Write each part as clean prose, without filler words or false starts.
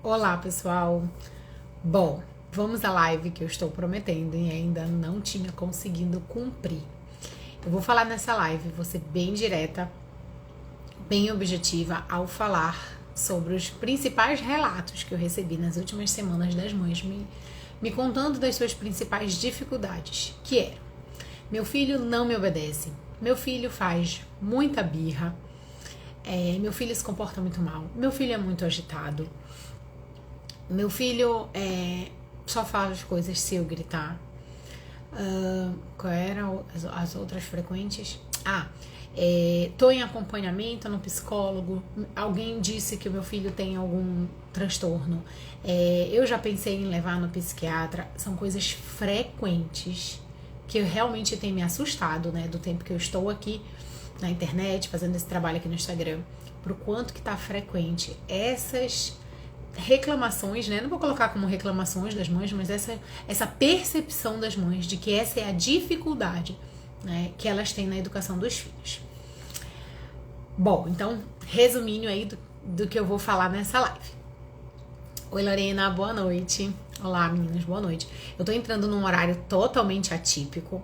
Olá, pessoal. Bom, vamos à live que eu estou prometendo e ainda não tinha conseguido cumprir. Eu vou falar nessa live, vou ser bem direta, bem objetiva ao falar sobre os principais relatos que eu recebi nas últimas semanas das mães me contando das suas principais dificuldades, que eram: meu filho não me obedece, meu filho faz muita birra, meu filho se comporta muito mal, meu filho é muito agitado, meu filho só faz as coisas se eu gritar. Qual eram as outras frequentes? Tô em acompanhamento no psicólogo. Alguém disse que o meu filho tem algum transtorno. Eu já pensei em levar no psiquiatra. São coisas frequentes que eu realmente tenho me assustado, né? Do tempo que eu estou aqui na internet, fazendo esse trabalho aqui no Instagram, pro quanto que tá frequente essas reclamações, né? Não vou colocar como reclamações das mães, mas essa percepção das mães de que essa é a dificuldade, né, que elas têm na educação dos filhos. Bom, então, resuminho aí do que eu vou falar nessa live. Oi, Lorena, boa noite. Olá, meninas, boa noite. Eu tô entrando num horário totalmente atípico,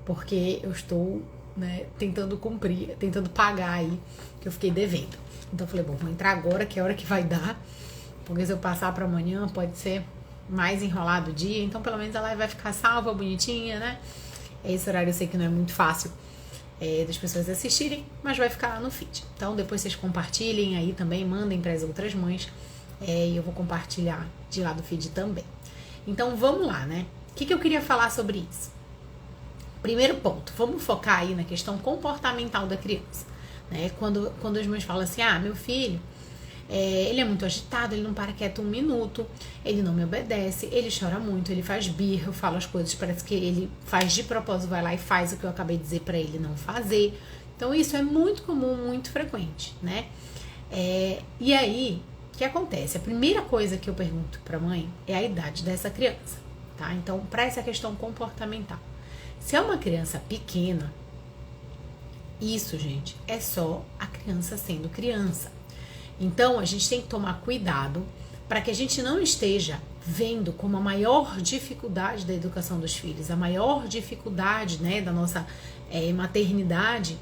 porque eu estou, né, tentando pagar aí que eu fiquei devendo. Então eu falei, bom, vou entrar agora, que é a hora que vai dar, porque se eu passar para amanhã pode ser mais enrolado o dia, então pelo menos a live vai ficar salva, bonitinha, né? Esse horário eu sei que não é muito fácil das pessoas assistirem, mas vai ficar no feed. Então depois vocês compartilhem aí também, mandem para as outras mães, e eu vou compartilhar de lá do feed também. Então vamos lá, né? O que eu queria falar sobre isso? Primeiro ponto, vamos focar aí na questão comportamental da criança, né? Quando as mães falam assim, meu filho, ele é muito agitado, ele não para quieto um minuto, ele não me obedece, ele chora muito, ele faz birra, eu falo as coisas, parece que ele faz de propósito, vai lá e faz o que eu acabei de dizer para ele não fazer. Então isso é muito comum, muito frequente, né? E aí, o que acontece? A primeira coisa que eu pergunto pra mãe é a idade dessa criança, tá? Então, para essa questão comportamental, se é uma criança pequena, isso, gente, é só a criança sendo criança. Então, a gente tem que tomar cuidado para que a gente não esteja vendo como a maior dificuldade da educação dos filhos, a maior dificuldade, né, da nossa maternidade,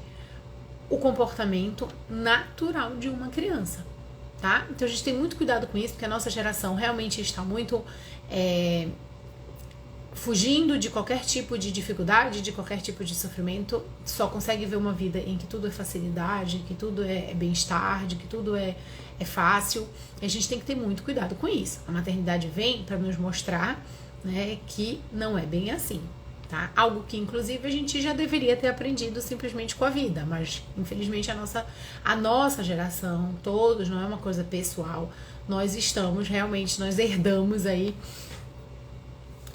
o comportamento natural de uma criança, tá? Então, a gente tem muito cuidado com isso, porque a nossa geração realmente está muito fugindo de qualquer tipo de dificuldade, de qualquer tipo de sofrimento, só consegue ver uma vida em que tudo é facilidade, que tudo é bem-estar, de que tudo é fácil. E a gente tem que ter muito cuidado com isso. A maternidade vem para nos mostrar, né, que não é bem assim, tá? Algo que, inclusive, a gente já deveria ter aprendido simplesmente com a vida, mas, infelizmente, a nossa geração, todos, não é uma coisa pessoal, nós herdamos aí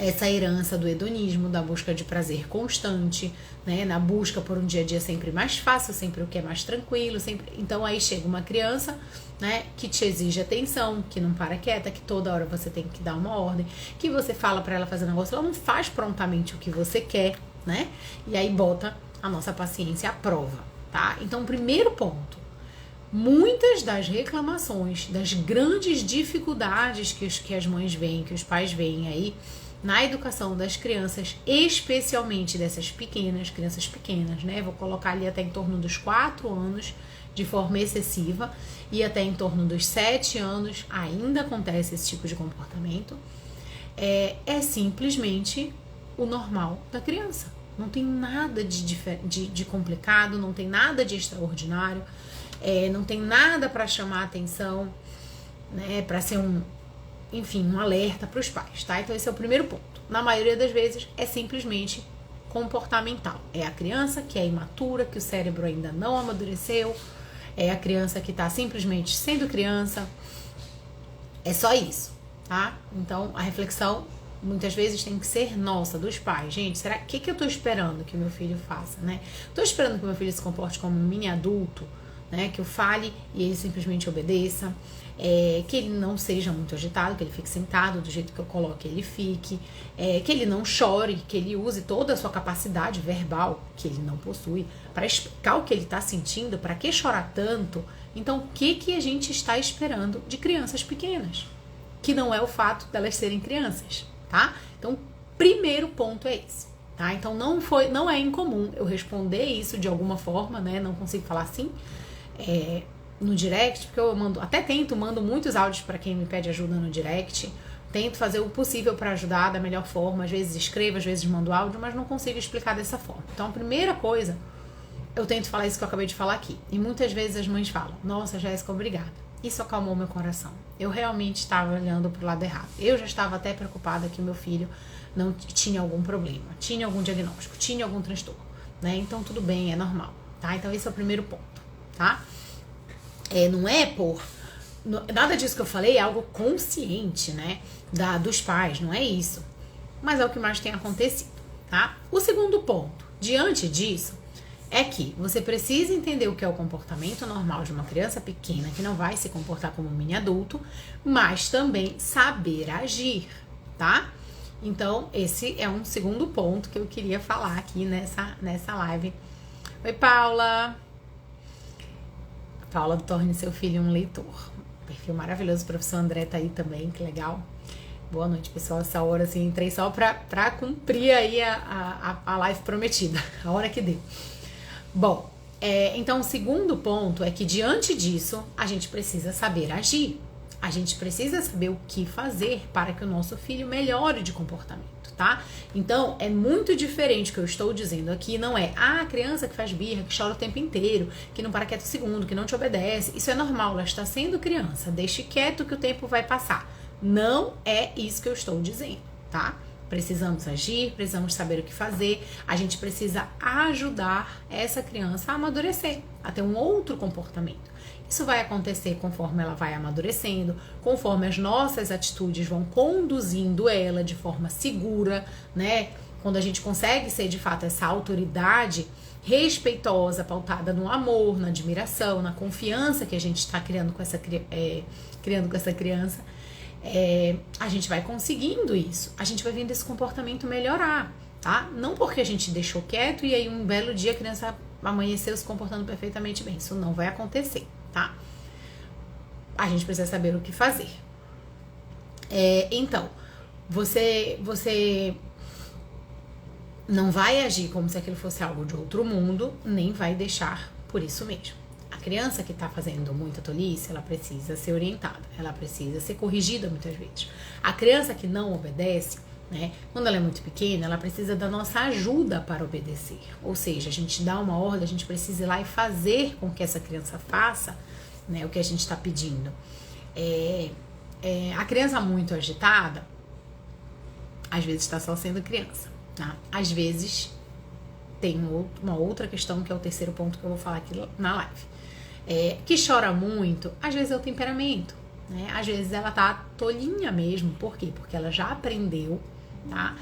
essa herança do hedonismo, da busca de prazer constante, né, na busca por um dia a dia sempre mais fácil, sempre o que é mais tranquilo, sempre. Então aí chega uma criança, né, que te exige atenção, que não para quieta, que toda hora você tem que dar uma ordem, que você fala para ela fazer um negócio, ela não faz prontamente o que você quer, né? E aí bota a nossa paciência à prova, tá? Então, primeiro ponto, muitas das reclamações, das grandes dificuldades que as mães veem, que os pais veem aí na educação das crianças, especialmente dessas crianças pequenas, né? Vou colocar ali até em torno dos 4 anos de forma excessiva e até em torno dos 7 anos ainda acontece esse tipo de comportamento. É simplesmente o normal da criança. Não tem nada de complicado, não tem nada de extraordinário, não tem nada para chamar a atenção, né? Para ser um alerta para os pais, tá? Então esse é o primeiro ponto. Na maioria das vezes é simplesmente comportamental. É a criança que é imatura, que o cérebro ainda não amadureceu, é a criança que está simplesmente sendo criança. É só isso, tá? Então a reflexão muitas vezes tem que ser nossa, dos pais. Gente, será que eu tô esperando que o meu filho faça, né? Tô esperando que o meu filho se comporte como um mini adulto, né? Que eu fale e ele simplesmente obedeça. Que ele não seja muito agitado, que ele fique sentado do jeito que eu coloco, que ele fique, que ele não chore, que ele use toda a sua capacidade verbal, que ele não possui, para explicar o que ele está sentindo, para que chorar tanto. Então, o que a gente está esperando de crianças pequenas, que não é o fato delas serem crianças, tá? Então, primeiro ponto é esse, tá? Então, não é incomum eu responder isso de alguma forma, né? Não consigo falar assim, no direct, porque eu mando muitos áudios para quem me pede ajuda no direct. Tento fazer o possível para ajudar da melhor forma, às vezes escrevo, às vezes mando áudio, mas não consigo explicar dessa forma. Então, a primeira coisa, eu tento falar isso que eu acabei de falar aqui. E muitas vezes as mães falam, nossa, Jéssica, obrigada. Isso acalmou meu coração. Eu realmente estava olhando pro lado errado. Eu já estava até preocupada que o meu filho não tinha algum problema, tinha algum diagnóstico, tinha algum transtorno, né? Então, tudo bem, é normal, tá? Então, esse é o primeiro ponto, tá? Não é por... Nada disso que eu falei é algo consciente, né? Dos pais, não é isso. Mas é o que mais tem acontecido, tá? O segundo ponto, diante disso, é que você precisa entender o que é o comportamento normal de uma criança pequena que não vai se comportar como um mini adulto, mas também saber agir, tá? Então, esse é um segundo ponto que eu queria falar aqui nessa live. Oi, Paula! Paula, torne seu filho um leitor. Perfil maravilhoso, o professor André tá aí também, que legal. Boa noite, pessoal. Essa hora, assim, entrei só pra cumprir aí a live prometida, a hora que deu. Bom, então o segundo ponto é que diante disso, a gente precisa saber agir. A gente precisa saber o que fazer para que o nosso filho melhore de comportamento, tá? Então, é muito diferente o que eu estou dizendo aqui, não é a criança que faz birra, que chora o tempo inteiro, que não para quieto um segundo, que não te obedece. Isso é normal, ela está sendo criança, deixe quieto que o tempo vai passar. Não é isso que eu estou dizendo, tá? Precisamos agir, precisamos saber o que fazer, a gente precisa ajudar essa criança a amadurecer, a ter um outro comportamento. Isso vai acontecer conforme ela vai amadurecendo, conforme as nossas atitudes vão conduzindo ela de forma segura, né? Quando a gente consegue ser de fato essa autoridade respeitosa, pautada no amor, na admiração, na confiança que a gente está criando com essa criança, a gente vai conseguindo isso, a gente vai vendo esse comportamento melhorar, tá? Não porque a gente deixou quieto e aí um belo dia a criança amanheceu se comportando perfeitamente bem, isso não vai acontecer, tá? A gente precisa saber o que fazer. Então, você não vai agir como se aquilo fosse algo de outro mundo, nem vai deixar por isso mesmo. A criança que está fazendo muita tolice, ela precisa ser orientada, ela precisa ser corrigida muitas vezes. A criança que não obedece, né, quando ela é muito pequena, ela precisa da nossa ajuda para obedecer. Ou seja, a gente dá uma ordem, a gente precisa ir lá e fazer com que essa criança faça, né, o que a gente está pedindo. A criança muito agitada, às vezes está só sendo criança, tá? Às vezes tem uma outra questão, que é o terceiro ponto que eu vou falar aqui na live. Que chora muito, às vezes é o temperamento, né? Às vezes ela tá tolinha mesmo. Por quê? Porque ela já aprendeu, tá?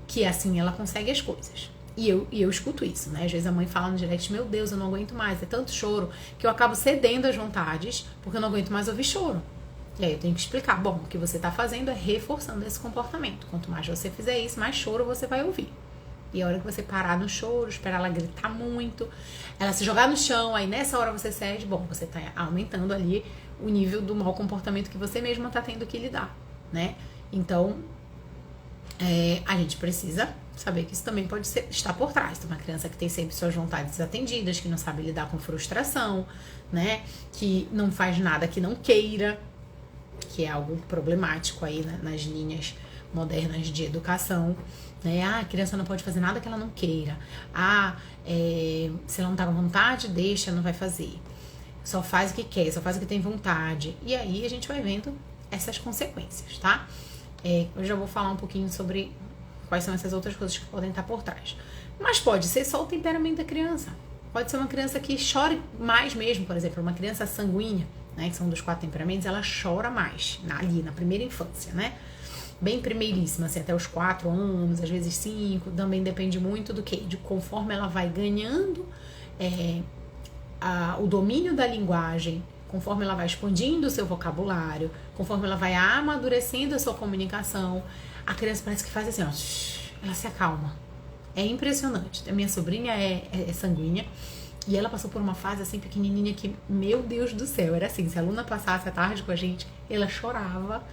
Que assim ela consegue as coisas. E eu escuto isso, né? Às vezes a mãe fala no direct, meu Deus, eu não aguento mais, é tanto choro que eu acabo cedendo às vontades, porque eu não aguento mais ouvir choro. E aí eu tenho que explicar, bom, o que você tá fazendo é reforçando esse comportamento. Quanto mais você fizer isso, mais choro você vai ouvir. E a hora que você parar no choro, esperar ela gritar muito, ela se jogar no chão, aí nessa hora você cede, bom, você tá aumentando ali o nível do mau comportamento que você mesma tá tendo que lidar, né? Então, a gente precisa saber que isso também pode estar por trás. Tem uma criança que tem sempre suas vontades desatendidas, que não sabe lidar com frustração, né? Que não faz nada que não queira, que é algo problemático aí, né, nas linhas modernas de educação, né? A criança não pode fazer nada que ela não queira. Se ela não tá com vontade, deixa, não vai fazer. Só faz o que quer, só faz o que tem vontade. E aí a gente vai vendo essas consequências, tá? Eu já vou falar um pouquinho sobre quais são essas outras coisas que podem estar por trás. Mas pode ser só o temperamento da criança. Pode ser uma criança que chore mais mesmo, por exemplo, uma criança sanguínea, né, que são dos 4 temperamentos, ela chora mais ali na primeira infância, né? Bem primeiríssima, assim, até os 4 anos, às vezes 5, também depende muito do que? De conforme ela vai ganhando o domínio da linguagem, conforme ela vai expandindo o seu vocabulário, conforme ela vai amadurecendo a sua comunicação, a criança parece que faz assim, ó, ela se acalma. É impressionante. A minha sobrinha é sanguínea e ela passou por uma fase assim pequenininha que, meu Deus do céu, era assim, se a aluna passasse a tarde com a gente, ela chorava,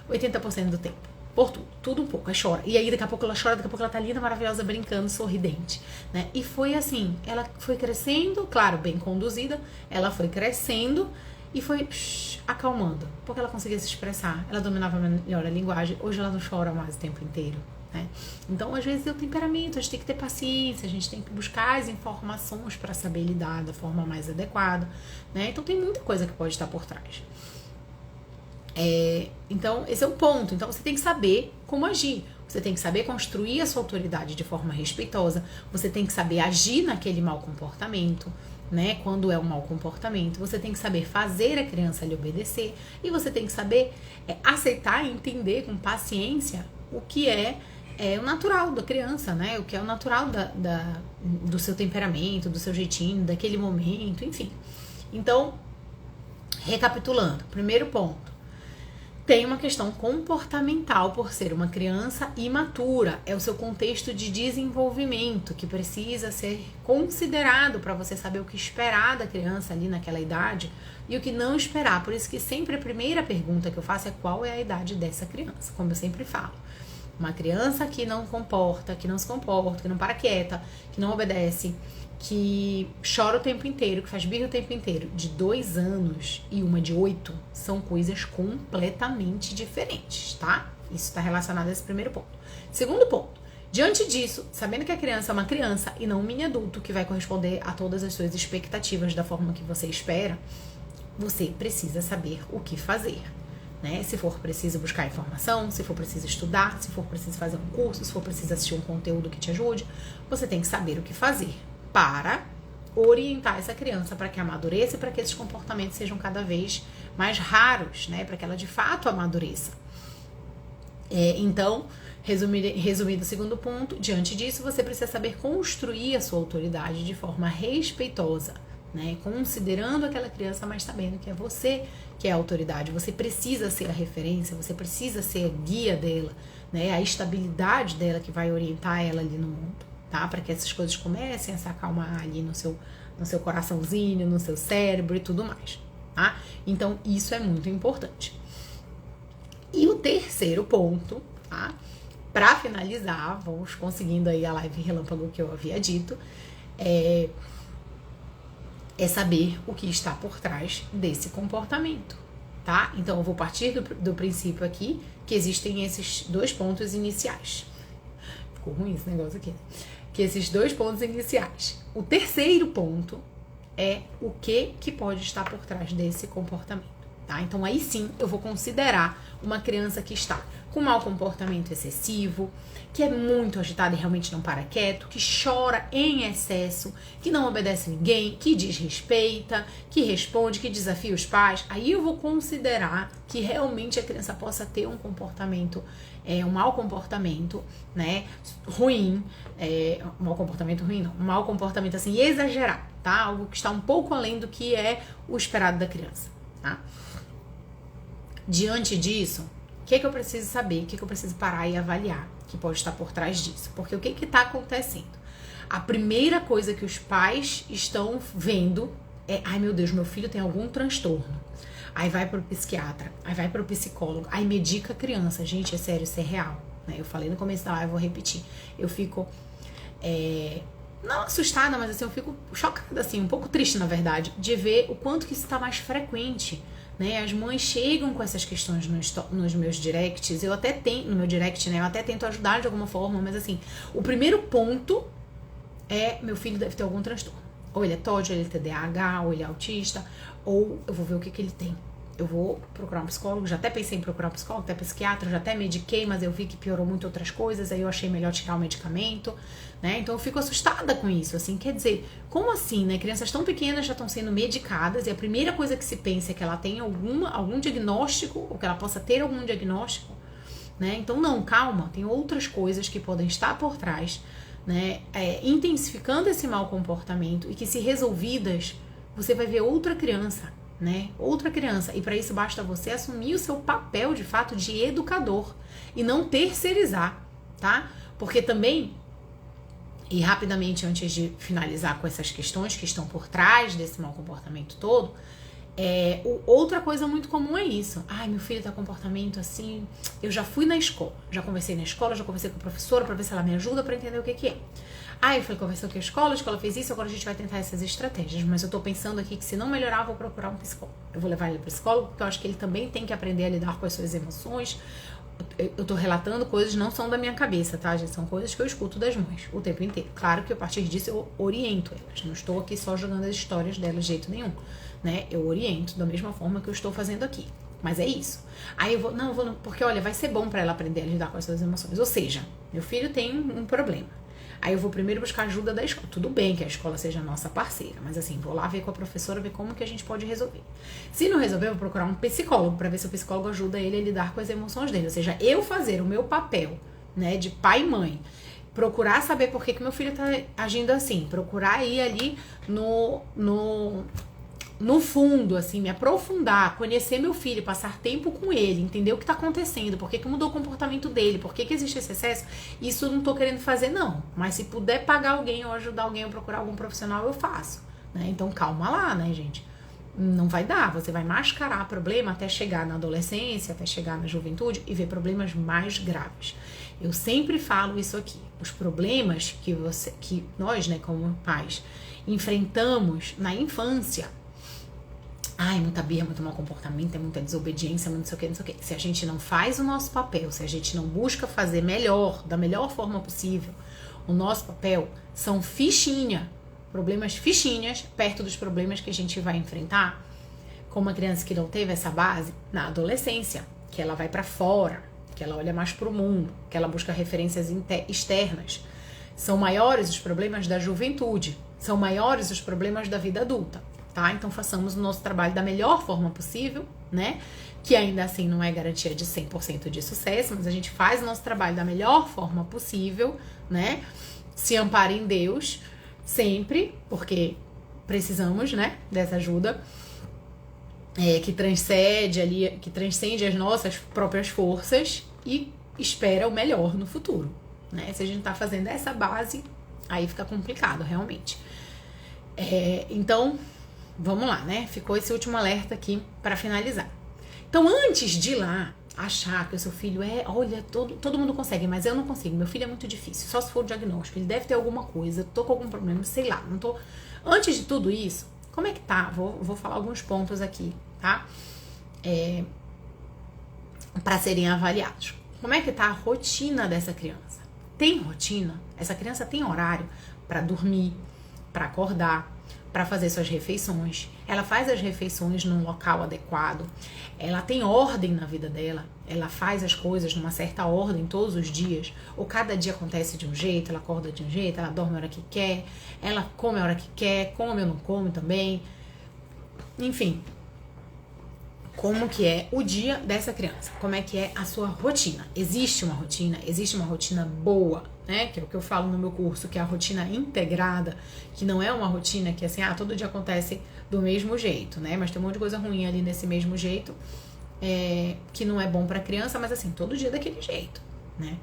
80% do tempo. Por tudo um pouco, aí chora. E aí daqui a pouco ela chora, daqui a pouco ela tá linda, maravilhosa, brincando, sorridente, né? E foi assim, ela foi crescendo, claro, bem conduzida, ela foi crescendo e foi acalmando, porque ela conseguia se expressar, ela dominava melhor a linguagem, hoje ela não chora mais o tempo inteiro, né? Então, às vezes, é o temperamento, a gente tem que ter paciência, a gente tem que buscar as informações para saber lidar da forma mais adequada, né? Então, tem muita coisa que pode estar por trás. Então, esse é o ponto. Então, você tem que saber como agir. Você tem que saber construir a sua autoridade de forma respeitosa. Você tem que saber agir naquele mau comportamento, né? Quando é um mau comportamento. Você tem que saber fazer a criança lhe obedecer. E você tem que saber aceitar e entender com paciência o que é o natural da criança, né? O que é o natural do seu temperamento, do seu jeitinho, daquele momento, enfim. Então, recapitulando. Primeiro ponto. Tem uma questão comportamental por ser uma criança imatura. É o seu contexto de desenvolvimento que precisa ser considerado para você saber o que esperar da criança ali naquela idade e o que não esperar. Por isso que sempre a primeira pergunta que eu faço é qual é a idade dessa criança, como eu sempre falo. Uma criança que não comporta, que não se comporta, que não para quieta, que não obedece, que chora o tempo inteiro, que faz birra o tempo inteiro, de 2 anos e uma de 8, são coisas completamente diferentes, tá? Isso está relacionado a esse primeiro ponto. Segundo ponto, diante disso, sabendo que a criança é uma criança e não um mini adulto que vai corresponder a todas as suas expectativas da forma que você espera, você precisa saber o que fazer, né? Se for preciso buscar informação, se for preciso estudar, se for preciso fazer um curso, se for preciso assistir um conteúdo que te ajude, você tem que saber o que fazer para orientar essa criança para que amadureça e para que esses comportamentos sejam cada vez mais raros, né? Para que ela de fato amadureça. Então, resumindo o segundo ponto, diante disso você precisa saber construir a sua autoridade de forma respeitosa, né? Considerando aquela criança, mas sabendo que é você que é a autoridade, você precisa ser a referência, você precisa ser a guia dela, né? A estabilidade dela que vai orientar ela ali no mundo. Tá? Para que essas coisas comecem a se acalmar ali no seu coraçãozinho, no seu cérebro e tudo mais, tá? Então, isso é muito importante. E o terceiro ponto, tá? Para finalizar, vamos conseguindo aí a live relâmpago que eu havia dito, é saber o que está por trás desse comportamento, tá? Então, eu vou partir do princípio aqui que existem esses 2 pontos iniciais. Ficou ruim esse negócio aqui. Que esses 2 pontos iniciais. O terceiro ponto é o que pode estar por trás desse comportamento, tá? Então aí sim eu vou considerar uma criança que está com mau comportamento excessivo, que é muito agitada e realmente não para quieto, que chora em excesso, que não obedece ninguém, que desrespeita, que responde, que desafia os pais. Aí eu vou considerar que realmente a criança possa ter um comportamento, um mau comportamento, né, ruim, um mau comportamento ruim não, um mau comportamento assim exagerado, tá? Algo que está um pouco além do que é o esperado da criança, tá? Diante disso, o que eu preciso saber, o que eu preciso parar e avaliar que pode estar por trás disso? Porque o que está acontecendo? A primeira coisa que os pais estão vendo é, ai meu Deus, meu filho tem algum transtorno. Aí vai pro psiquiatra, aí vai pro psicólogo, aí medica a criança. Gente, é sério, isso é real, né? Eu falei no começo da live, eu vou repetir. Eu fico, não assustada, mas assim, eu fico chocada, assim, um pouco triste, na verdade, de ver o quanto que isso está mais frequente, né? As mães chegam com essas questões nos meus directs, eu até tento, no meu direct, né? Eu até tento ajudar de alguma forma, mas assim, o primeiro ponto é, meu filho deve ter algum transtorno. Ou ele é TOD, ou ele é TDAH, ou ele é autista, ou eu vou ver o que ele tem. Eu vou procurar um psicólogo, já até pensei em procurar um psicólogo, até psiquiatra, já até mediquei, mas eu vi que piorou muito outras coisas, aí eu achei melhor tirar o medicamento, né? Então eu fico assustada com isso, assim, quer dizer, como assim, né? Crianças tão pequenas já estão sendo medicadas e a primeira coisa que se pensa é que ela tem algum diagnóstico, ou que ela possa ter algum diagnóstico, né? Então não, calma, tem outras coisas que podem estar por trás, né? Intensificando esse mau comportamento e que, se resolvidas, você vai ver outra criança, né? Outra criança. E para isso basta você assumir o seu papel de fato de educador e não terceirizar, tá? Porque também, e rapidamente antes de finalizar com essas questões que estão por trás desse mau comportamento todo, Outra coisa muito comum é isso. Ai, meu filho tá com comportamento assim. Eu já fui na escola, já conversei na escola, já conversei com a professora pra ver se ela me ajuda pra entender o que é. Aí eu falei, conversou com a escola fez isso, agora a gente vai tentar essas estratégias. Mas eu tô pensando aqui que se não melhorar, eu vou procurar um psicólogo. Eu vou levar ele pro psicólogo, porque eu acho que ele também tem que aprender a lidar com as suas emoções. Eu tô relatando coisas que não são da minha cabeça, tá, gente? São coisas que eu escuto das mães o tempo inteiro. Claro que a partir disso eu oriento elas. Não estou aqui só jogando as histórias delas de jeito nenhum, né? Eu oriento da mesma forma que eu estou fazendo aqui. Mas é isso. Aí eu vou, porque olha, vai ser bom pra ela aprender a lidar com as suas emoções. Ou seja, meu filho tem um problema. Aí eu vou primeiro buscar ajuda da escola. Tudo bem que a escola seja a nossa parceira, mas assim, vou lá ver com a professora, ver como que a gente pode resolver. Se não resolver, eu vou procurar um psicólogo para ver se o psicólogo ajuda ele a lidar com as emoções dele. Ou seja, eu fazer o meu papel, né, de pai e mãe, procurar saber por que meu filho tá agindo assim, procurar ir ali no fundo, assim, me aprofundar, conhecer meu filho, passar tempo com ele, entender o que tá acontecendo, por que mudou o comportamento dele, por que existe esse excesso, isso eu não tô querendo fazer, não. Mas se puder pagar alguém ou ajudar alguém ou procurar algum profissional, eu faço, né? Então calma lá, né, gente? Não vai dar, você vai mascarar problema até chegar na adolescência, até chegar na juventude e ver problemas mais graves. Eu sempre falo isso aqui, os problemas que nós, né, como pais, enfrentamos na infância. Ai, muita birra, muito mau comportamento, é muita desobediência, muito não sei o que, não sei o que. Se a gente não faz o nosso papel, se a gente não busca fazer melhor, da melhor forma possível, o nosso papel são problemas fichinhas, perto dos problemas que a gente vai enfrentar com uma criança que não teve essa base na adolescência, que ela vai pra fora, que ela olha mais pro mundo, que ela busca referências externas. São maiores os problemas da juventude, são maiores os problemas da vida adulta. Tá? Então façamos o nosso trabalho da melhor forma possível, né? Que ainda assim não é garantia de 100% de sucesso, mas a gente faz o nosso trabalho da melhor forma possível, né? Se ampara em Deus sempre, porque precisamos, né, dessa ajuda que transcende as nossas próprias forças e espera o melhor no futuro, né? Se a gente tá fazendo essa base, aí fica complicado, realmente. Então, vamos lá, né? Ficou esse último alerta aqui para finalizar. Então, antes de ir lá achar que o seu filho olha, todo mundo consegue, mas eu não consigo, meu filho é muito difícil, só se for o diagnóstico, ele deve ter alguma coisa, tô com algum problema, sei lá, não tô... Antes de tudo isso, como é que tá? Vou falar alguns pontos aqui, tá? Para serem avaliados. Como é que tá a rotina dessa criança? Tem rotina? Essa criança tem horário para dormir, para acordar, para fazer suas refeições, ela faz as refeições num local adequado, ela tem ordem na vida dela, ela faz as coisas numa certa ordem todos os dias, ou cada dia acontece de um jeito, ela acorda de um jeito, ela dorme a hora que quer, ela come a hora que quer, come ou não come também, enfim, como que é o dia dessa criança, como é que é a sua rotina, existe uma rotina boa, né, que é o que eu falo no meu curso, que é a rotina integrada, que não é uma rotina que assim, todo dia acontece do mesmo jeito, né, mas tem um monte de coisa ruim ali nesse mesmo jeito, que não é bom pra criança, mas assim, todo dia daquele jeito, né,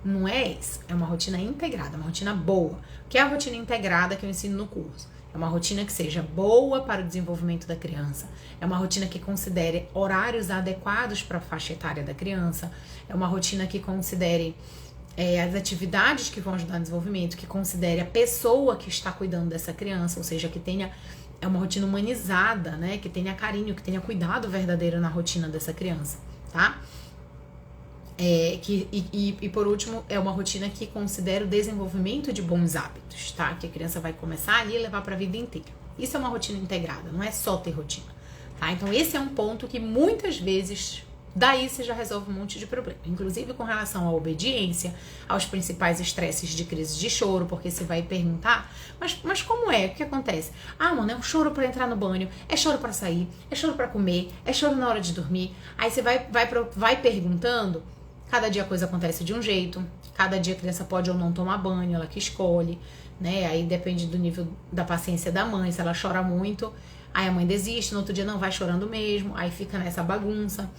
não é isso, é uma rotina integrada, uma rotina boa, que é a rotina integrada que eu ensino no curso. É uma rotina que seja boa para o desenvolvimento da criança. É uma rotina que considere horários adequados para a faixa etária da criança. É uma rotina que considere as atividades que vão ajudar no desenvolvimento, que considere a pessoa que está cuidando dessa criança, ou seja, que tenha uma rotina humanizada, né? Que tenha carinho, que tenha cuidado verdadeiro na rotina dessa criança, tá? E por último, é uma rotina que considera o desenvolvimento de bons hábitos, tá? Que a criança vai começar ali e levar para a vida inteira. Isso é uma rotina integrada, não é só ter rotina, tá? Então esse é um ponto que muitas vezes daí você já resolve um monte de problema, inclusive com relação à obediência, aos principais estresses de crise de choro, porque você vai perguntar, mas como é? O que acontece? Mano, é um choro para entrar no banho, é choro para sair, é choro para comer, é choro na hora de dormir. Aí você vai perguntando. Cada dia a coisa acontece de um jeito, cada dia a criança pode ou não tomar banho, ela que escolhe, né? Aí depende do nível da paciência da mãe, se ela chora muito, aí a mãe desiste, no outro dia não vai chorando mesmo, aí fica nessa bagunça,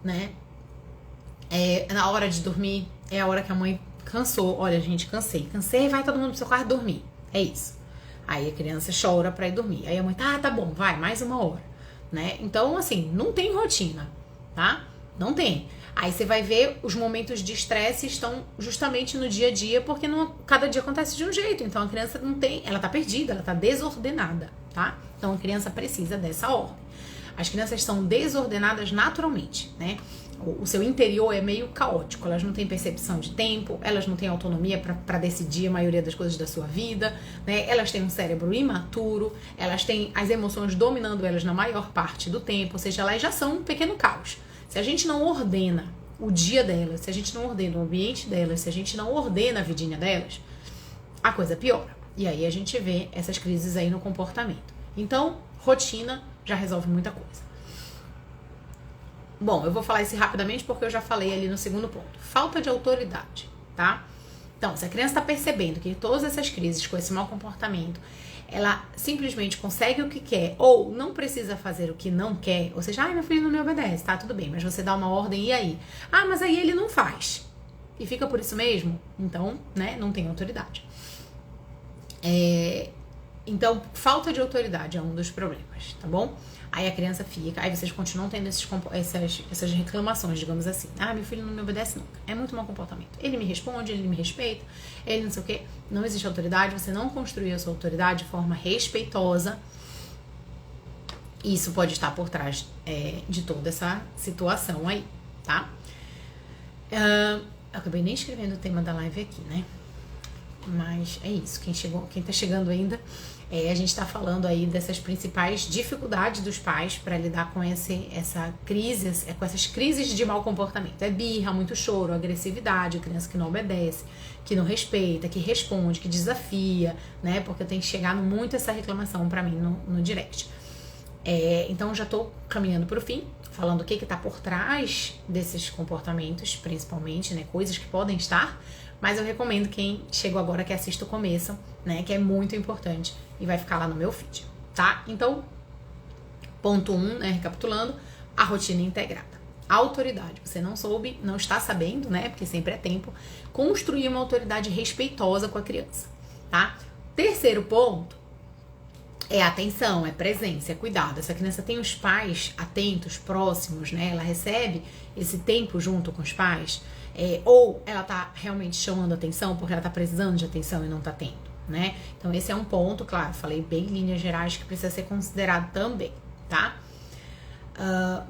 né? Na hora de dormir, é a hora que a mãe cansou, olha gente, cansei, vai todo mundo pro seu quarto dormir, é isso. Aí a criança chora pra ir dormir, aí a mãe, tá bom, vai, mais uma hora, né? Então, assim, não tem rotina, tá? Não tem. Aí você vai ver os momentos de estresse estão justamente no dia a dia, porque cada dia acontece de um jeito. Então a criança não tem, ela tá perdida, ela tá desordenada, tá? Então a criança precisa dessa ordem. As crianças são desordenadas naturalmente, né? O seu interior é meio caótico, elas não têm percepção de tempo, elas não têm autonomia para decidir a maioria das coisas da sua vida, né? Elas têm um cérebro imaturo, elas têm as emoções dominando elas na maior parte do tempo, ou seja, elas já são um pequeno caos. Se a gente não ordena o dia delas, se a gente não ordena o ambiente delas, se a gente não ordena a vidinha delas, a coisa piora. E aí a gente vê essas crises aí no comportamento. Então, rotina já resolve muita coisa. Bom, eu vou falar isso rapidamente porque eu já falei ali no segundo ponto. Falta de autoridade, tá? Então, se a criança está percebendo que todas essas crises com esse mau comportamento, ela simplesmente consegue o que quer ou não precisa fazer o que não quer, ou seja, meu filho não me obedece, tá, tudo bem, mas você dá uma ordem e aí? Mas aí ele não faz. E fica por isso mesmo? Então, né, não tem autoridade. Então, falta de autoridade é um dos problemas, tá bom? Aí a criança fica, aí vocês continuam tendo essas reclamações, digamos assim. Meu filho não me obedece nunca. É muito mau comportamento. Ele me responde, ele me respeita, ele não sei o quê. Não existe autoridade, você não construiu a sua autoridade de forma respeitosa. Isso pode estar por trás de toda essa situação aí, tá? Eu acabei nem escrevendo o tema da live aqui, né? Mas é isso, quem tá chegando ainda, a gente tá falando aí dessas principais dificuldades dos pais para lidar com essa crise, com essas crises de mau comportamento. É birra, muito choro, agressividade, criança que não obedece, que não respeita, que responde, que desafia, né? Porque eu tenho que chegar muito essa reclamação para mim no direct. Então já tô caminhando pro fim, falando o que tá por trás desses comportamentos, principalmente, né? Coisas que podem estar. Mas eu recomendo quem chegou agora que assista o começo, né? Que é muito importante e vai ficar lá no meu feed, tá? Então, ponto 1, né? Recapitulando, a rotina integrada. A autoridade. Você não soube, não está sabendo, né? Porque sempre é tempo. Construir uma autoridade respeitosa com a criança, tá? Terceiro ponto é atenção, é presença, é cuidado. Essa criança tem os pais atentos, próximos, né? Ela recebe esse tempo junto com os pais. Ou ela tá realmente chamando atenção porque ela tá precisando de atenção e não tá tendo, né? Então esse é um ponto, claro, falei bem em linhas gerais que precisa ser considerado também, tá?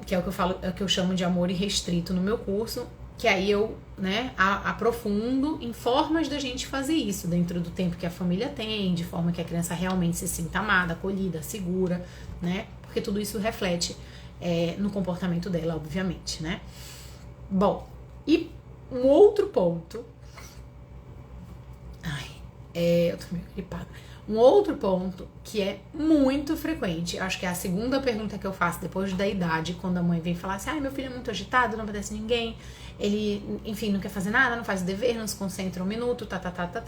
Que é o que eu falo, é o que eu chamo de amor irrestrito no meu curso, que aí eu, né, aprofundo em formas da gente fazer isso dentro do tempo que a família tem, de forma que a criança realmente se sinta amada, acolhida, segura, né? Porque tudo isso reflete no comportamento dela, obviamente, né? Bom, e um outro ponto. Eu tô meio gripada. Um outro ponto que é muito frequente, acho que é a segunda pergunta que eu faço depois da idade, quando a mãe vem falar assim: meu filho é muito agitado, não obedece ninguém, ele, enfim, não quer fazer nada, não faz o dever, não se concentra um minuto,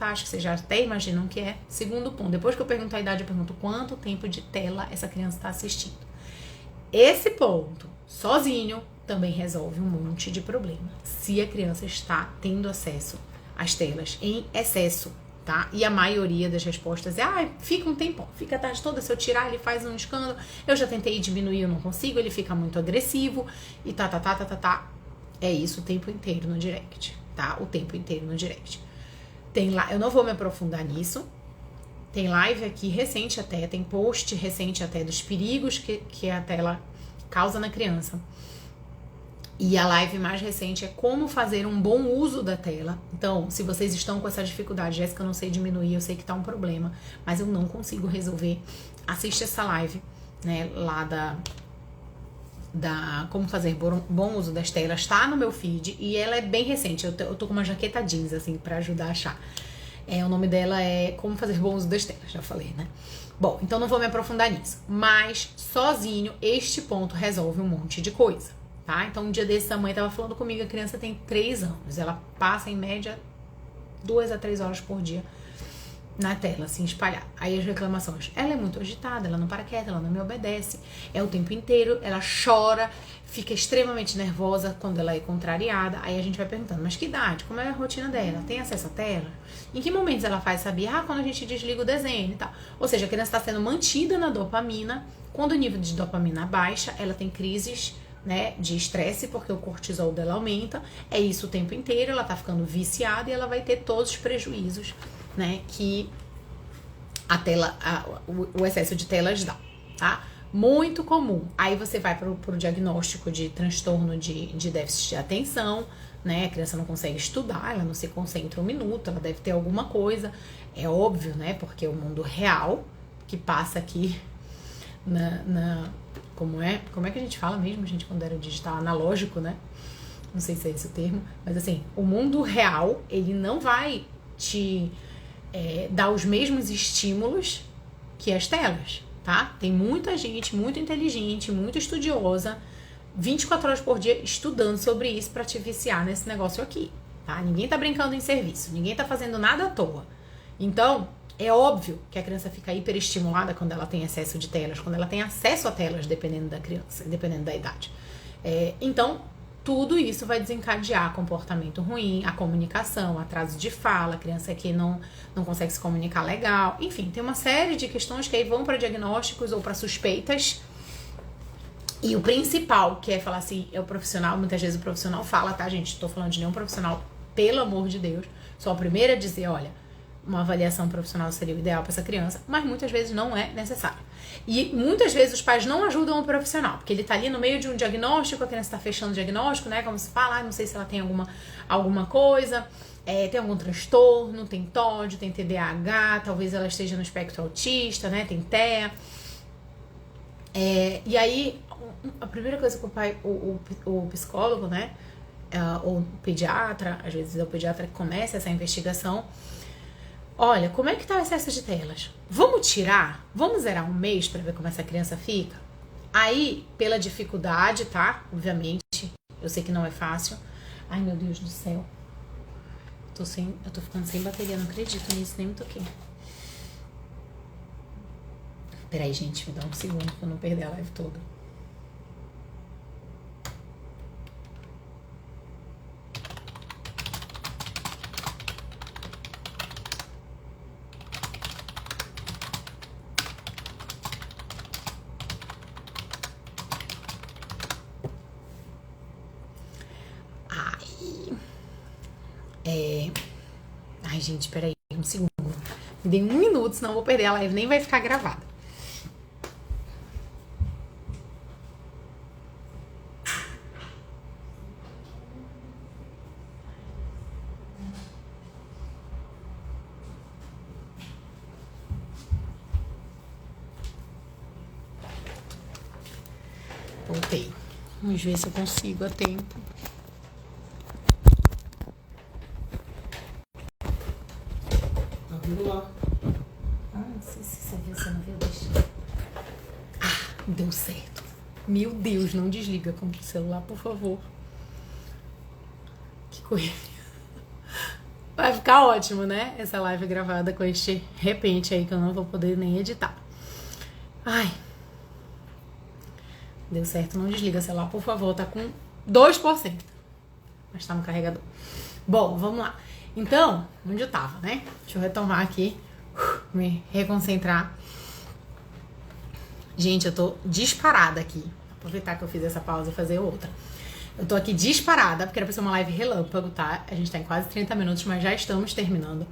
acho que vocês já até imaginam que é. Segundo ponto, depois que eu pergunto a idade, eu pergunto quanto tempo de tela essa criança está assistindo. Esse ponto, sozinho, também resolve um monte de problema. Se a criança está tendo acesso às telas em excesso, tá? E a maioria das respostas é: fica um tempão, fica a tarde toda, se eu tirar ele faz um escândalo, eu já tentei diminuir, eu não consigo, ele fica muito agressivo e É isso o tempo inteiro no direct, tá? O tempo inteiro no direct. Tem lá, eu não vou me aprofundar nisso. Tem live aqui recente até, tem post recente até dos perigos que a tela causa na criança. E a live mais recente é como fazer um bom uso da tela. Então, se vocês estão com essa dificuldade, Jéssica, eu não sei diminuir, eu sei que tá um problema, mas eu não consigo resolver, assiste essa live, né, lá da como fazer bom uso das telas, tá no meu feed, e ela é bem recente, eu tô com uma jaqueta jeans, assim, pra ajudar a achar. O nome dela é Como Fazer Bom Uso das Telas, já falei, né? Bom, então não vou me aprofundar nisso, mas sozinho este ponto resolve um monte de coisa. Tá? Então, um dia desse, a mãe tava falando comigo, a criança tem 3 anos. Ela passa, em média, 2 a 3 horas por dia na tela, assim, espalhada. Aí as reclamações: ela é muito agitada, ela não para quieta, ela não me obedece. É o tempo inteiro, ela chora, fica extremamente nervosa quando ela é contrariada. Aí a gente vai perguntando: mas que idade? Como é a rotina dela? Tem acesso à tela? Em que momentos ela faz saber? Quando a gente desliga o desenho e tal. Ou seja, a criança está sendo mantida na dopamina Quando o nível de dopamina baixa, ela tem crises, né, de estresse, porque o cortisol dela aumenta, é isso o tempo inteiro, ela tá ficando viciada e ela vai ter todos os prejuízos, né, que o excesso de telas dá, tá? Muito comum. Aí você vai pro diagnóstico de transtorno de déficit de atenção, né? A criança não consegue estudar, ela não se concentra um minuto, ela deve ter alguma coisa. É óbvio, né? Porque o mundo real que passa aqui como é que a gente fala mesmo, gente, quando era o digital analógico, né? Não sei se é esse o termo, mas assim, o mundo real, ele não vai te dar os mesmos estímulos que as telas, tá? Tem muita gente muito inteligente, muito estudiosa, 24 horas por dia estudando sobre isso pra te viciar nesse negócio aqui, tá? Ninguém tá brincando em serviço, ninguém tá fazendo nada à toa. Então, é óbvio que a criança fica hiperestimulada quando ela tem excesso de telas, quando ela tem acesso a telas, dependendo da criança, dependendo da idade. Então, tudo isso vai desencadear comportamento ruim, a comunicação, atraso de fala, a criança que não consegue se comunicar legal. Enfim, tem uma série de questões que aí vão para diagnósticos ou para suspeitas. E o principal, que é falar assim, é o profissional, muitas vezes o profissional fala, tá, gente? Estou falando de nenhum profissional, pelo amor de Deus. Sou a primeira a dizer, olha, uma avaliação profissional seria o ideal para essa criança, mas muitas vezes não é necessário. E muitas vezes os pais não ajudam o profissional, porque ele tá ali no meio de um diagnóstico, a criança tá fechando o diagnóstico, né? Como se fala, não sei se ela tem alguma coisa, tem algum transtorno, tem TOD, tem TDAH, talvez ela esteja no espectro autista, né? Tem TEA. E aí, a primeira coisa que o psicólogo, né? Ou o pediatra, às vezes é o pediatra que começa essa investigação. Olha, como é que tá o excesso de telas? Vamos tirar? Vamos zerar um mês pra ver como essa criança fica? Aí, pela dificuldade, tá? Obviamente, eu sei que não é fácil. Ai, meu Deus do céu. Eu tô ficando sem bateria, não acredito nisso, nem me toquei. Peraí, gente, me dá um segundo pra eu não perder a live toda. Ai, gente, peraí, um segundo. Me dê 1 minuto, senão eu vou perder a live, nem vai ficar gravada. Voltei. Vamos ver se eu consigo a tempo. Não sei se você viu, você não viu, deixa. Deu certo. Meu Deus, não desliga com o celular, por favor. Que coisa. Vai ficar ótimo, né? Essa live gravada com este repente aí que eu não vou poder nem editar. Ai. Deu certo, não desliga o celular, por favor. Tá com 2%. Mas tá no carregador. Bom, vamos lá. Então, onde eu tava, né? Deixa eu retomar aqui. Me reconcentrar. Gente, eu tô disparada aqui. Aproveitar que eu fiz essa pausa e fazer outra. Eu tô aqui disparada, porque era pra ser uma live relâmpago, tá? A gente tá em quase 30 minutos, mas já estamos terminando.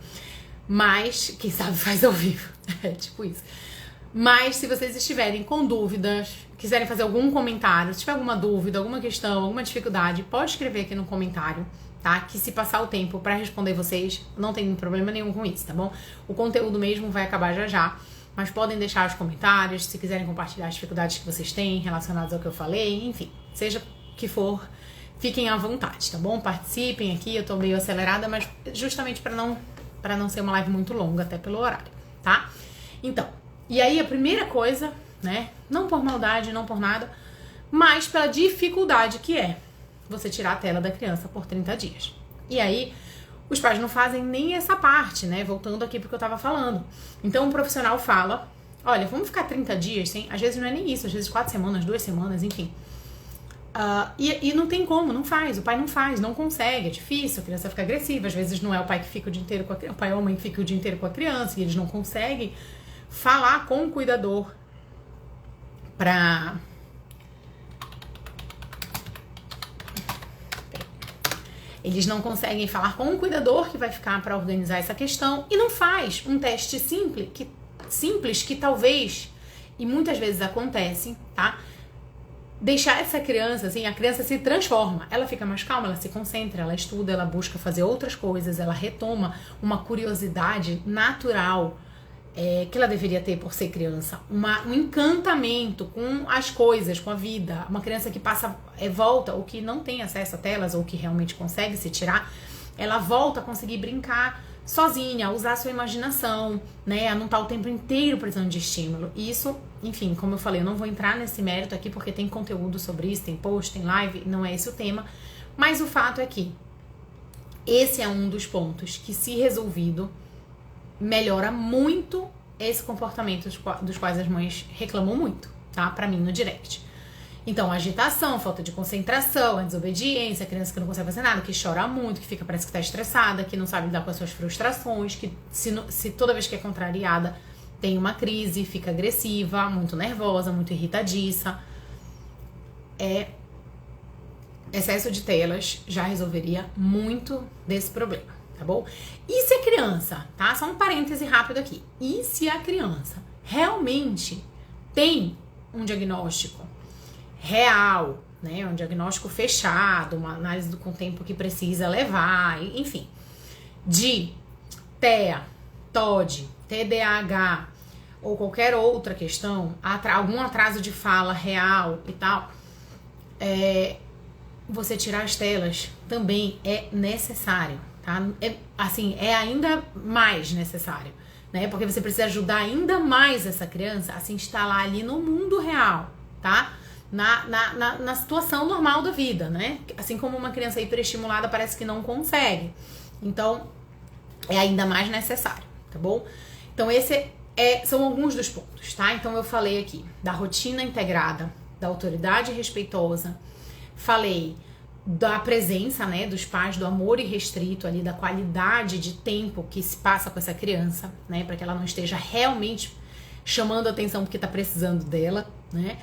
Mas, quem sabe faz ao vivo. É tipo isso. Mas, se vocês estiverem com dúvidas, quiserem fazer algum comentário, se tiver alguma dúvida, alguma questão, alguma dificuldade, pode escrever aqui no comentário, tá? Que se passar o tempo pra responder vocês, não tem problema nenhum com isso, tá bom? O conteúdo mesmo vai acabar já já, mas podem deixar os comentários, se quiserem compartilhar as dificuldades que vocês têm relacionadas ao que eu falei, enfim, seja o que for, fiquem à vontade, tá bom? Participem aqui, eu tô meio acelerada, mas justamente pra não ser uma live muito longa, até pelo horário, tá? Então, e aí a primeira coisa, né, não por maldade, não por nada, mas pela dificuldade que é você tirar a tela da criança por 30 dias. E aí, os pais não fazem nem essa parte, né, voltando aqui porque eu tava falando. Então, o profissional fala, olha, vamos ficar 30 dias sem, às vezes não é nem isso, às vezes 4 semanas, 2 semanas, enfim. E não tem como, não faz, o pai não faz, não consegue, é difícil, a criança fica agressiva, às vezes não é o pai que fica o dia inteiro com a criança, o pai ou a mãe que fica o dia inteiro com a criança, e eles não conseguem falar com o cuidador para eles não conseguem falar com o cuidador que vai ficar para organizar essa questão e não faz um teste simples que talvez, e muitas vezes acontece, tá? Deixar essa criança, assim, a criança se transforma, ela fica mais calma, ela se concentra, ela estuda, ela busca fazer outras coisas, ela retoma uma curiosidade natural que ela deveria ter por ser criança, um encantamento com as coisas, com a vida. Uma criança que volta, ou que não tem acesso a telas, ou que realmente consegue se tirar, ela volta a conseguir brincar sozinha, a usar a sua imaginação, né, a não estar o tempo inteiro precisando de estímulo. E isso, enfim, como eu falei, eu não vou entrar nesse mérito aqui porque tem conteúdo sobre isso, tem post, tem live, não é esse o tema, mas o fato é que esse é um dos pontos que, se resolvido, melhora muito esse comportamento dos quais as mães reclamam muito, tá? Pra mim no direct. Então, agitação, falta de concentração, a desobediência, a criança que não consegue fazer nada, que chora muito, que parece que tá estressada, que não sabe lidar com as suas frustrações, que se toda vez que é contrariada tem uma crise, fica agressiva, muito nervosa, muito irritadiça. Excesso de telas já resolveria muito desse problema, tá bom? E se a criança, tá? Só um parêntese rápido aqui. E se a criança realmente tem um diagnóstico real, né? Um diagnóstico fechado, uma análise com o tempo que precisa levar, enfim, de TEA, TOD, TDAH ou qualquer outra questão, algum atraso de fala real e tal, você tirar as telas também é necessário, tá? É ainda mais necessário, né? Porque você precisa ajudar ainda mais essa criança a se instalar ali no mundo real, tá? Na situação normal da vida, né? Assim como uma criança hiperestimulada parece que não consegue. Então, é ainda mais necessário, tá bom? Então, são alguns dos pontos, tá? Então, eu falei aqui da rotina integrada, da autoridade respeitosa, falei da presença, né, dos pais, do amor irrestrito ali, da qualidade de tempo que se passa com essa criança, né, para que ela não esteja realmente chamando a atenção porque tá precisando dela, né?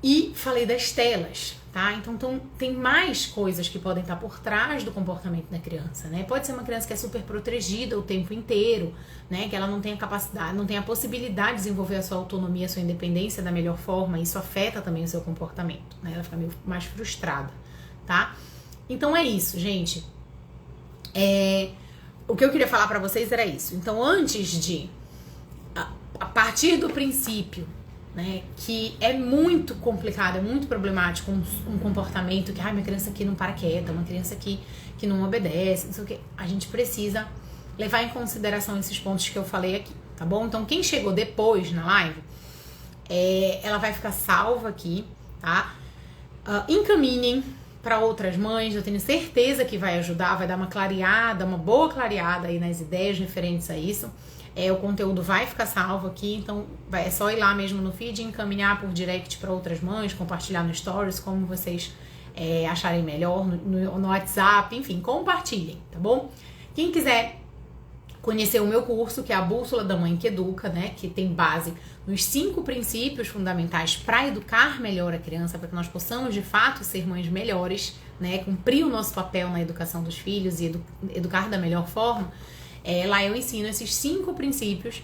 E falei das telas, tá? Então tem mais coisas que podem estar por trás do comportamento da criança, né? Pode ser uma criança que é super protegida o tempo inteiro, né? Que ela não tem a capacidade, não tem a possibilidade de desenvolver a sua autonomia, a sua independência da melhor forma. Isso afeta também o seu comportamento, né? Ela fica meio mais frustrada, tá? Então é isso, gente. O que eu queria falar pra vocês era isso. Então, antes de, a partir do princípio, né, que é muito complicado, é muito problemático um comportamento que, minha criança aqui não para quieta, uma criança que não obedece, não sei o que, a gente precisa levar em consideração esses pontos que eu falei aqui, tá bom? Então, quem chegou depois na live, ela vai ficar salva aqui, tá? Encaminhem para outras mães, eu tenho certeza que vai ajudar, vai dar uma clareada, uma boa clareada aí nas ideias referentes a isso. O conteúdo vai ficar salvo aqui, então é só ir lá mesmo no feed, encaminhar por direct para outras mães, compartilhar no stories, como vocês acharem melhor, no WhatsApp, enfim, compartilhem, tá bom? Quem quiser conhecer o meu curso, que é a Bússola da Mãe que Educa, né, que tem base nos 5 princípios fundamentais para educar melhor a criança, para que nós possamos de fato ser mães melhores, né, cumprir o nosso papel na educação dos filhos e educar da melhor forma. Lá eu ensino esses 5 princípios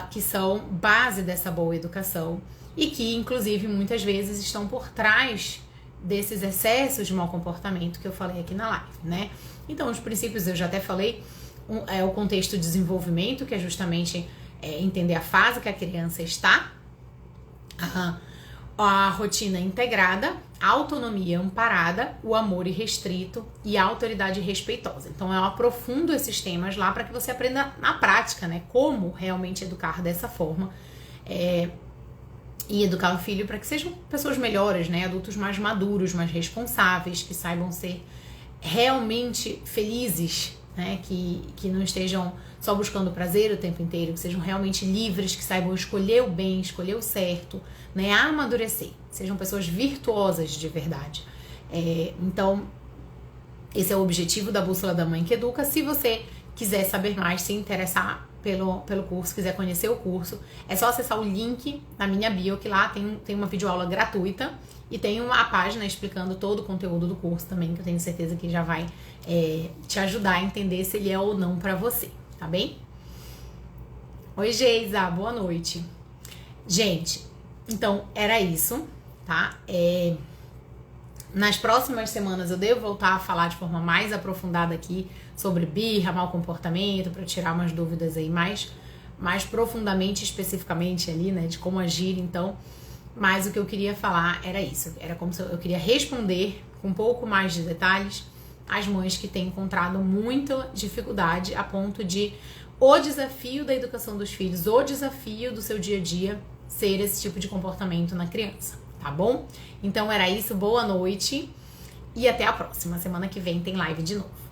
que são base dessa boa educação e que, inclusive, muitas vezes estão por trás desses excessos de mau comportamento que eu falei aqui na live, né? Então, os princípios eu já até falei, o contexto de desenvolvimento, que é justamente entender a fase que a criança está, a rotina integrada, a autonomia amparada, o amor irrestrito e a autoridade respeitosa. Então eu aprofundo esses temas lá para que você aprenda na prática, né, como realmente educar dessa forma e educar o filho para que sejam pessoas melhores, né, adultos mais maduros, mais responsáveis, que saibam ser realmente felizes, né, que não estejam só buscando prazer o tempo inteiro, que sejam realmente livres, que saibam escolher o bem, escolher o certo, né, amadurecer, sejam pessoas virtuosas de verdade. Então, esse é o objetivo da Bússola da Mãe que Educa. Se você quiser saber mais, se interessar, pelo curso, quiser conhecer o curso, é só acessar o link na minha bio, que lá tem uma videoaula gratuita e tem uma página explicando todo o conteúdo do curso também, que eu tenho certeza que já vai te ajudar a entender se ele é ou não pra você, tá bem? Oi, Geisa, boa noite. Gente, então era isso, tá? Nas próximas semanas eu devo voltar a falar de forma mais aprofundada aqui sobre birra, mau comportamento, para tirar umas dúvidas aí mais profundamente, especificamente ali, né, de como agir, então. Mas o que eu queria falar era isso, era como se eu queria responder com um pouco mais de detalhes as mães que têm encontrado muita dificuldade a ponto de o desafio da educação dos filhos, o desafio do seu dia a dia ser esse tipo de comportamento na criança, tá bom? Então era isso, boa noite e até a próxima. Semana que vem tem live de novo.